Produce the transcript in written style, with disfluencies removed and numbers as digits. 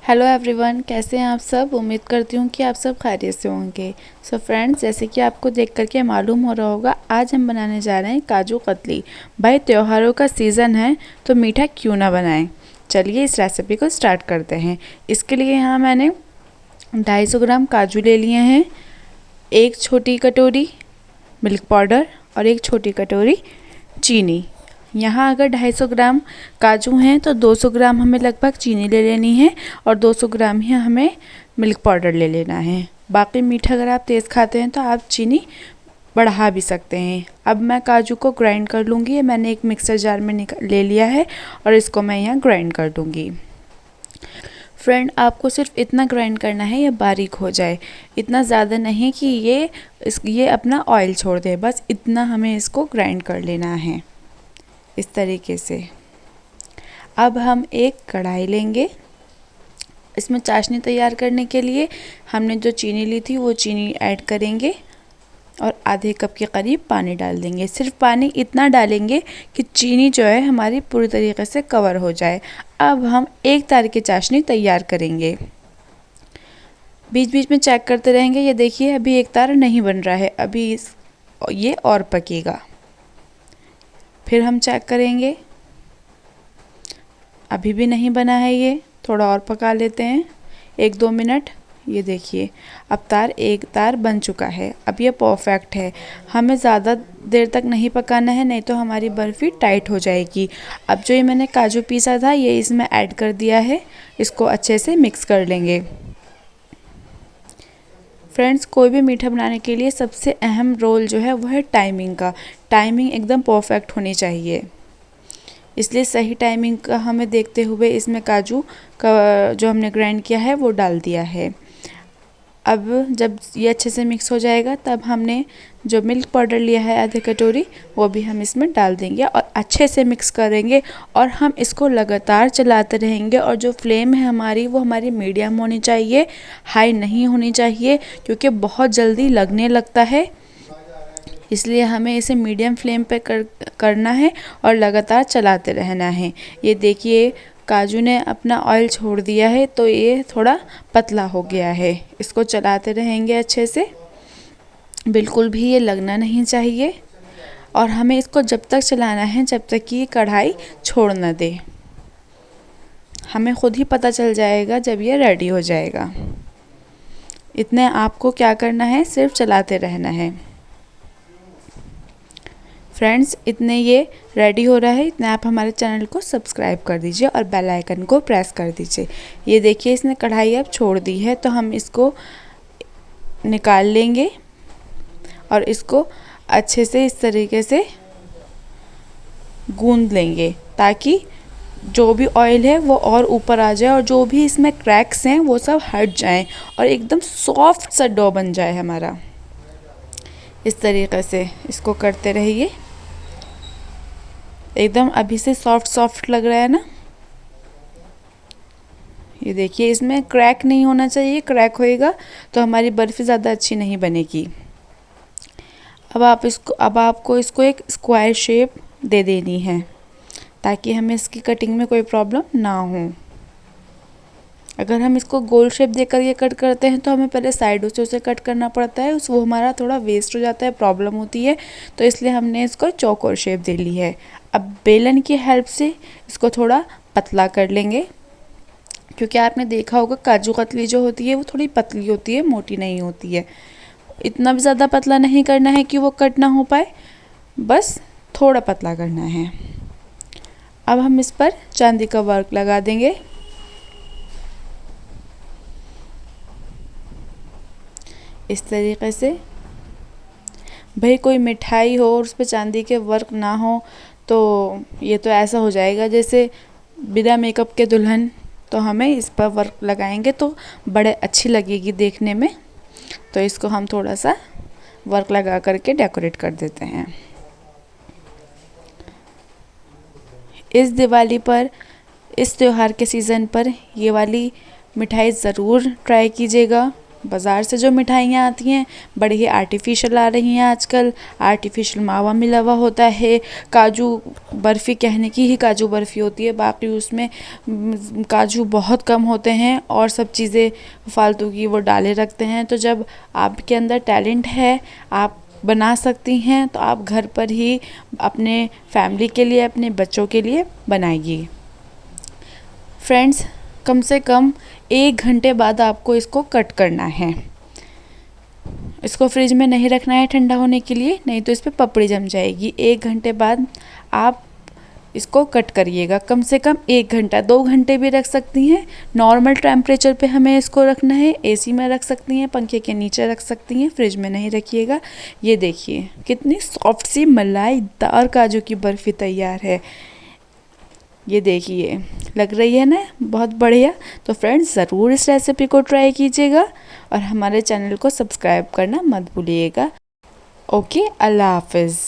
Hello everyone, कैसे हैं आप सब। उम्मीद करती हूँ कि आप सब खैरियत से होंगे। सो फ्रेंड्स, जैसे कि आपको देख करके मालूम हो रहा होगा, आज हम बनाने जा रहे हैं काजू कतली। भाई त्योहारों का सीज़न है तो मीठा क्यों ना बनाएं। चलिए इस रेसिपी को स्टार्ट करते हैं। इसके लिए यहाँ मैंने 250 ग्राम काजू ले लिए हैं, एक छोटी कटोरी मिल्क पाउडर और एक छोटी कटोरी चीनी। यहाँ अगर 250 ग्राम काजू हैं तो 200 ग्राम हमें लगभग चीनी ले लेनी है और 200 ग्राम ही हमें मिल्क पाउडर ले लेना है। बाकी मीठा अगर आप तेज़ खाते हैं तो आप चीनी बढ़ा भी सकते हैं। अब मैं काजू को ग्राइंड कर लूँगी। मैंने एक मिक्सर जार में ले लिया है और इसको मैं यहाँ ग्राइंड कर दूँगी। फ्रेंड, आपको सिर्फ इतना ग्राइंड करना है ये बारीक हो जाए, इतना ज़्यादा नहीं कि ये अपना ऑयल छोड़ दे, बस इतना हमें इसको ग्राइंड कर लेना है इस तरीके से। अब हम एक कढ़ाई लेंगे। इसमें चाशनी तैयार करने के लिए हमने जो चीनी ली थी वो चीनी ऐड करेंगे और आधे कप के करीब पानी डाल देंगे। सिर्फ पानी इतना डालेंगे कि चीनी जो है हमारी पूरी तरीके से कवर हो जाए। अब हम एक तार की चाशनी तैयार करेंगे। बीच बीच में चेक करते रहेंगे। ये देखिए अभी एक तार नहीं बन रहा है, अभी ये और पकेगा। फिर हम चेक करेंगे, अभी भी नहीं बना है, ये थोड़ा और पका लेते हैं 1-2 मिनट। ये देखिए अब एक तार बन चुका है। अब ये परफेक्ट है। हमें ज़्यादा देर तक नहीं पकाना है, नहीं तो हमारी बर्फ़ी टाइट हो जाएगी। अब जो ये मैंने काजू पीसा था ये इसमें ऐड कर दिया है। इसको अच्छे से मिक्स कर लेंगे। फ्रेंड्स, कोई भी मीठा बनाने के लिए सबसे अहम रोल जो है वो है टाइमिंग का। टाइमिंग एकदम परफेक्ट होनी चाहिए, इसलिए सही टाइमिंग का हमें देखते हुए इसमें काजू का जो हमने ग्राइंड किया है वो डाल दिया है। अब जब ये अच्छे से मिक्स हो जाएगा तब हमने जो मिल्क पाउडर लिया है आधे कटोरी वो भी हम इसमें डाल देंगे और अच्छे से मिक्स करेंगे और हम इसको लगातार चलाते रहेंगे। और जो फ्लेम है हमारी वो हमारी मीडियम होनी चाहिए, हाई नहीं होनी चाहिए, क्योंकि बहुत जल्दी लगने लगता है। इसलिए हमें इसे मीडियम फ्लेम पे करना है और लगातार चलाते रहना है। ये देखिए काजू ने अपना ऑयल छोड़ दिया है तो ये थोड़ा पतला हो गया है। इसको चलाते रहेंगे अच्छे से, बिल्कुल भी ये लगना नहीं चाहिए। और हमें इसको जब तक चलाना है जब तक कि ये कढ़ाई छोड़ न दे। हमें खुद ही पता चल जाएगा जब ये रेडी हो जाएगा। इतने आपको क्या करना है, सिर्फ चलाते रहना है। फ्रेंड्स, इतने ये रेडी हो रहा है, इतने आप हमारे चैनल को सब्सक्राइब कर दीजिए और बेल आइकन को प्रेस कर दीजिए। ये देखिए इसने कढ़ाई अब छोड़ दी है तो हम इसको निकाल लेंगे और इसको अच्छे से इस तरीके से गूंद लेंगे ताकि जो भी ऑयल है वो और ऊपर आ जाए और जो भी इसमें क्रैक्स हैं वो सब हट जाएं और एकदम सॉफ्ट सा डो बन जाए हमारा। इस तरीके से इसको करते रहिए। एकदम अभी से सॉफ्ट सॉफ्ट लग रहा है ना। ये देखिए इसमें क्रैक नहीं होना चाहिए, क्रैक होएगा तो हमारी बर्फ़ी ज़्यादा अच्छी नहीं बनेगी। अब आपको इसको एक स्क्वायर शेप दे देनी है ताकि हमें इसकी कटिंग में कोई प्रॉब्लम ना हो। अगर हम इसको गोल शेप देकर ये कट करते हैं तो हमें पहले साइडों से उसे कट करना पड़ता है, वो हमारा थोड़ा वेस्ट हो जाता है, प्रॉब्लम होती है। तो इसलिए हमने इसको चौकोर शेप दे ली है। अब बेलन की हेल्प से इसको थोड़ा पतला कर लेंगे, क्योंकि आपने देखा होगा काजू कतली जो होती है वो थोड़ी पतली होती है, मोटी नहीं होती है। इतना भी ज़्यादा पतला नहीं करना है कि वो कट ना हो पाए, बस थोड़ा पतला करना है। अब हम इस पर चांदी का वर्क लगा देंगे। इस तरीके से। भाई कोई मिठाई हो और उस पर चांदी के वर्क ना हो तो ये तो ऐसा हो जाएगा जैसे बिना मेकअप के दुल्हन। तो हमें इस पर वर्क लगाएंगे तो बड़े अच्छी लगेगी देखने में। तो इसको हम थोड़ा सा वर्क लगा करके डेकोरेट कर देते हैं। इस दिवाली पर, इस त्यौहार के सीज़न पर ये वाली मिठाई ज़रूर ट्राई कीजिएगा। बाज़ार से जो मिठाइयाँ आती हैं बड़ी ही आर्टिफिशियल आ रही हैं आजकल। आर्टिफिशियल मावा मिला हुआ होता है। काजू बर्फ़ी कहने की ही काजू बर्फ़ी होती है, बाकी उसमें काजू बहुत कम होते हैं और सब चीज़ें फालतू की वो डाले रखते हैं। तो जब आपके अंदर टैलेंट है, आप बना सकती हैं, तो आप घर पर ही अपने फैमिली के लिए, अपने बच्चों के लिए बनाइए। फ्रेंड्स, कम से कम 1 घंटे बाद आपको इसको कट करना है। इसको फ्रिज में नहीं रखना है ठंडा होने के लिए, नहीं तो इस पर पपड़ी जम जाएगी। 1 घंटे बाद आप इसको कट करिएगा। कम से कम 1 घंटा, 2 घंटे भी रख सकती हैं। नॉर्मल टेम्परेचर पे हमें इसको रखना है। एसी में रख सकती हैं, पंखे के नीचे रख सकती हैं, फ्रिज में नहीं रखिएगा। ये देखिए कितनी सॉफ्ट सी मलाईदार काजू की बर्फ़ी तैयार है। ये देखिए, लग रही है ना बहुत बढ़िया। तो फ्रेंड्स, ज़रूर इस रेसिपी को ट्राई कीजिएगा और हमारे चैनल को सब्सक्राइब करना मत भूलिएगा। ओके, अल्लाह हाफिज़।